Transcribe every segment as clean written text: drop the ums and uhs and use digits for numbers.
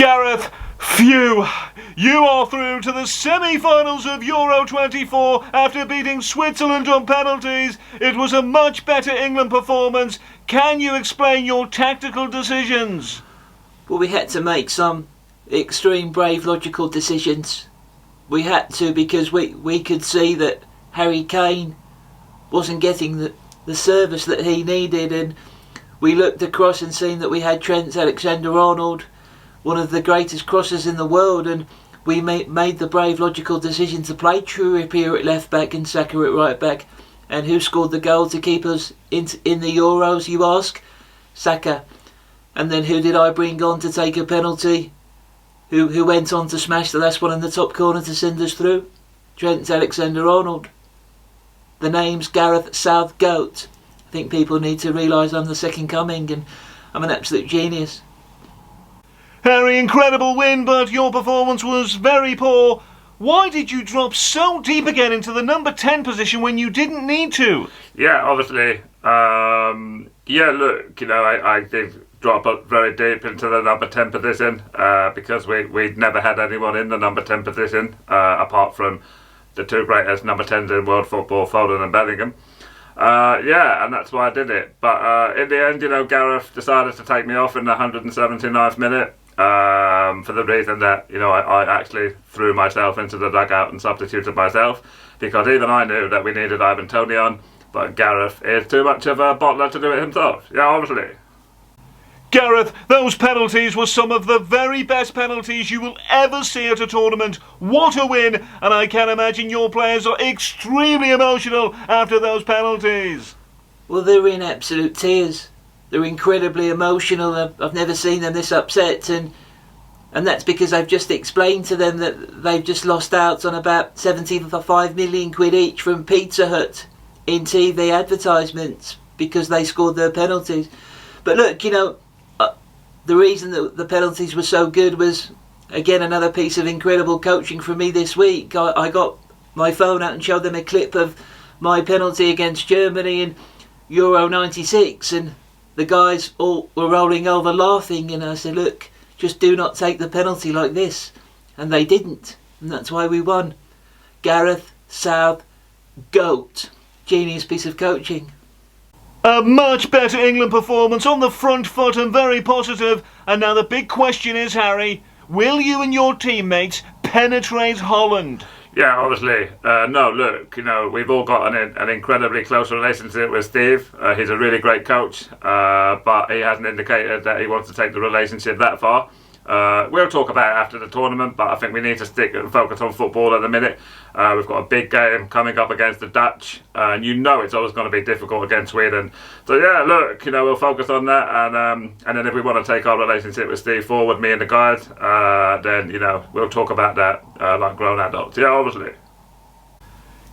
Gareth, phew! You are through to the semi-finals of Euro 24 after beating Switzerland on penalties. It was a much better England performance. Can you explain your tactical decisions? Well, we had to make some extreme, brave, logical decisions. We had to because we could see that Harry Kane wasn't getting the service that he needed, and we looked across and seen that we had Trent Alexander-Arnold, one of the greatest crossers in the world, and we made the brave, logical decision to play Trippier at left back and Saka at right back. And who scored the goal to keep us in the Euros, you ask? Saka. And then who did I bring on to take a penalty? Who went on to smash the last one in the top corner to send us through? Trent Alexander-Arnold. The name's Gareth Southgate. I think people need to realise I'm the second coming and I'm an absolute genius. Harry, incredible win, but your performance was very poor. Why did you drop so deep again into the number 10 position when you didn't need to? Yeah, obviously. Look, I did drop up very deep into the number 10 position because we'd never had anyone in the number 10 position apart from the two greatest number 10s in world football, Foden and Bellingham. And that's why I did it. But in the end, Gareth decided to take me off in the 179th minute. For the reason that I actually threw myself into the dugout and substituted myself, because even I knew that we needed Ivan Toney on, but Gareth is too much of a bottler to do it himself. Yeah, obviously. Gareth, those penalties were some of the very best penalties you will ever see at a tournament. What a win, and I can imagine your players are extremely emotional after those penalties. Well, they're in absolute tears. They're incredibly emotional. I've never seen them this upset, and that's because I've just explained to them that they've just lost out on about 75 million quid each from Pizza Hut in TV advertisements because they scored their penalties. But look, the reason that the penalties were so good was, again, another piece of incredible coaching from me this week. I got my phone out and showed them a clip of my penalty against Germany in Euro 96, and the guys all were rolling over laughing, and I said, look, just do not take the penalty like this. And they didn't, and that's why we won. Gareth Southgate. Genius piece of coaching. A much better England performance on the front foot and very positive. And now the big question is, Harry, will you and your teammates penetrate Holland? Yeah, obviously. No, look, we've all got an incredibly close relationship with Steve. He's a really great coach, but he hasn't indicated that he wants to take the relationship that far. We'll talk about it after the tournament, but I think we need to stick and focus on football at the minute. We've got a big game coming up against the Dutch, and it's always going to be difficult against Sweden. So yeah, look, we'll focus on that, and then if we want to take our relationship with Steve forward, me and the guys, then we'll talk about that like grown adults. Yeah, obviously.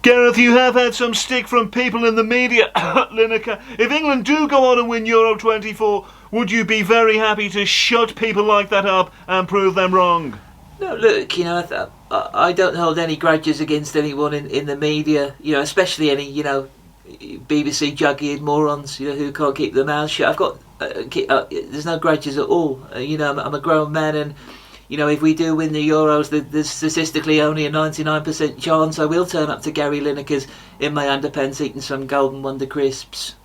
Gareth, you have had some stick from people in the media, Lineker. If England do go on and win Euro 24, would you be very happy to shut people like that up and prove them wrong? No, look, I don't hold any grudges against anyone in the media, especially any, BBC juggy morons, who can't keep their mouths shut. I've got, there's no grudges at all. I'm a grown man, and if we do win the Euros, there's statistically only a 99% chance I will turn up to Gary Lineker's in my underpants eating some Golden Wonder crisps.